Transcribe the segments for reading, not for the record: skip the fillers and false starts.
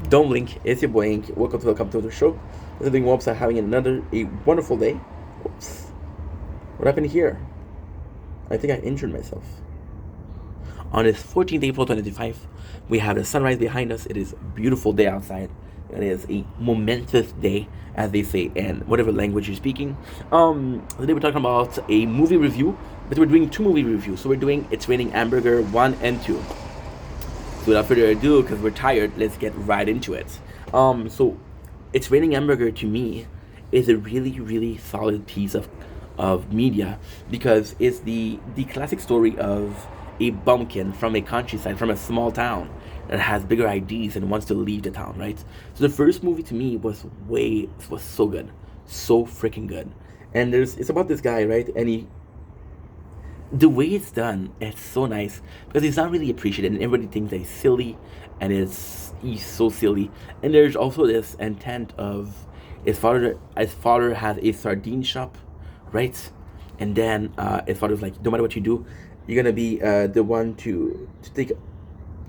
Don't blink. It's your boy Ink. Welcome to the show. This is being Whoops. Having a wonderful day. Whoops. What happened here? I think I injured myself. On this 14th April 2025, we have the sunrise behind us. It is a beautiful day outside. It is a momentous day, as they say in whatever language you're speaking. Today we're talking about a movie review, but we're doing two movie reviews. So we're doing It's Raining Hamburger 1 and 2. So without further ado, because we're tired, let's get right into it. So It's Raining Hamburger to me is a really, really solid piece of media because it's the classic story of a bumpkin from a countryside, from a small town that has bigger ideas and wants to leave the town, right? So the first movie to me was so good, so freaking good. And it's about this guy, right? And the way it's done, it's so nice because it's not really appreciated, and everybody thinks that he's silly, and he's so silly. And there's also this intent of his father has a sardine shop, right? And then his father's like, no matter what you do, you're gonna be the one to take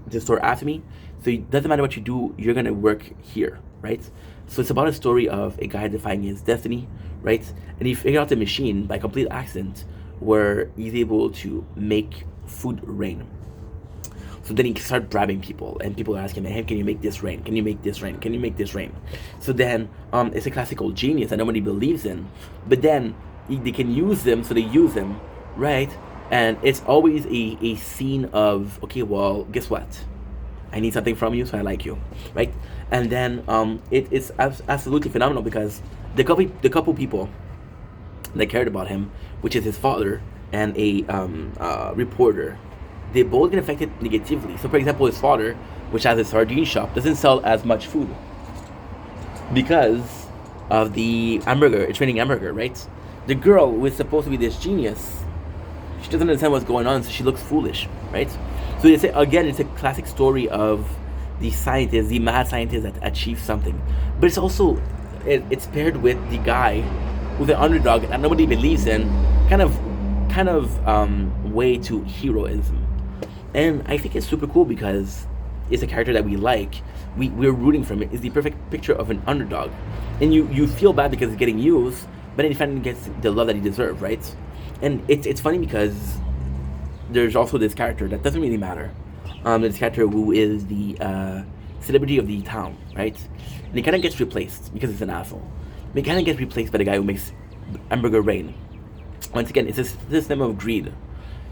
the store after me. So it doesn't matter what you do, you're gonna work here, right? So it's about a story of a guy defying his destiny, right? And he figured out the machine by complete accident where he's able to make food rain. So then he started bribing people, and people are asking him, "Hey, can you make this rain? Can you make this rain? Can you make this rain?" So then, it's a classical genius that nobody believes in, but then they can use them, so they use him, right? And it's always a scene of, okay, well, guess what? I need something from you, so I like you, right? And then it's absolutely phenomenal because the couple people that cared about him, which is his father and a reporter, they both get affected negatively. So, for example, his father, which has a sardine shop, doesn't sell as much food because of the hamburger. It's raining hamburger, right? The girl who is supposed to be this genius, she doesn't understand what's going on, so she looks foolish, right? So it's a classic story of the scientist, the mad scientist that achieves something, but it's paired with the guy who's an underdog that nobody believes in, kind of way to heroism. And I think it's super cool because it's a character that we like. We're rooting for him. It's the perfect picture of an underdog, and you feel bad because he's getting used, but then he finally gets the love that he deserves, right? And it's funny because there's also this character that doesn't really matter. This character who is the celebrity of the town, right? And he kind of gets replaced because he's an asshole. But he kind of gets replaced by the guy who makes hamburger rain. Once again, it's a system of greed.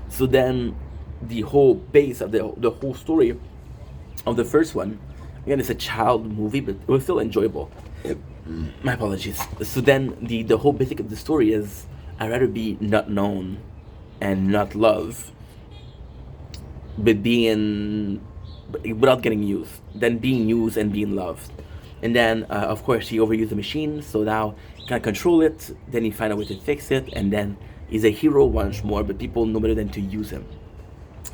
So then, the whole base of the whole story of the first one, again, it's a child movie, but it was still enjoyable. My apologies. So then, the whole basic of the story is I'd rather be not known and not loved, but without getting used, than being used and being loved. And then, of course, he overused the machine, so now he can't control it. Then he find a way to fix it, and then he's a hero once more, but people know better than to use him.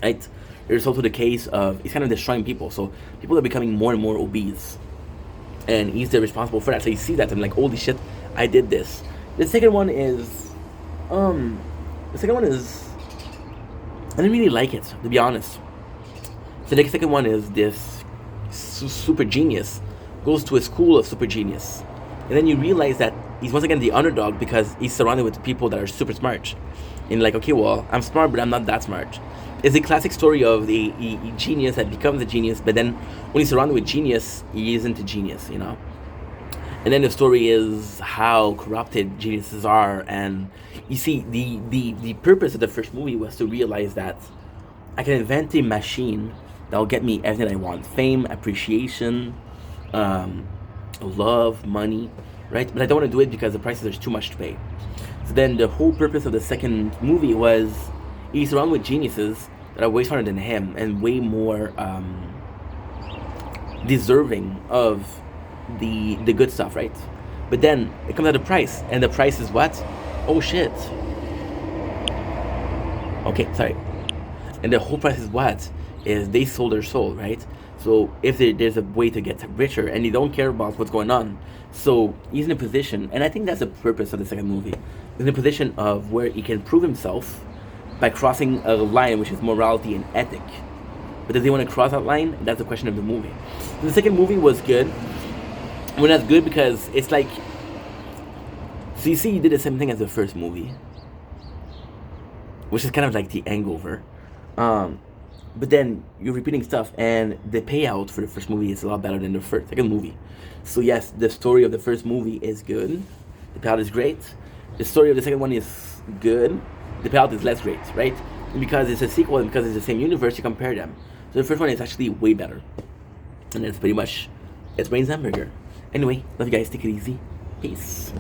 Right? There's also the case of he's kind of destroying people, so people are becoming more and more obese, and he's the responsible for that. So he sees that and like, holy shit, I did this. The second one is, um, the second one is, I didn't really like it, to be honest. So the second one is this super genius goes to a school of super genius, and then you realize that he's once again the underdog because he's surrounded with people that are super smart. And like, okay, well, I'm smart, but I'm not that smart. It's a classic story of a genius that becomes a genius, but then when he's surrounded with genius, he isn't a genius, you know. And then the story is how corrupted geniuses are, and you see the purpose of the first movie was to realize that I can invent a machine that will get me everything I want: fame, appreciation, um, love, money, right? But I don't want to do it because the prices are too much to pay. So then the whole purpose of the second movie was he's surrounded with geniuses that are way smarter than him and way more deserving of the good stuff, right? But then it comes at a price, and the price is what? Oh shit. Okay, sorry. And the whole price is what? Is they sold their soul, right? So if there's a way to get richer, and they don't care about what's going on, so he's in a position, and I think that's the purpose of the second movie. He's in a position of where he can prove himself by crossing a line which is morality and ethic, but does he want to cross that line? That's the question of the movie. The second movie was good. Well, that's good because it's like, so you see, he did the same thing as the first movie, which is kind of like the hangover. But then you're repeating stuff, and the payout for the first movie is a lot better than the second movie. So yes, the story of the first movie is good. The payout is great. The story of the second one is good. The payout is less great, right? And because it's a sequel and because it's the same universe, you compare them. So the first one is actually way better. And that's pretty much it's Brain's Hamburger. Anyway, love you guys. Take it easy. Peace.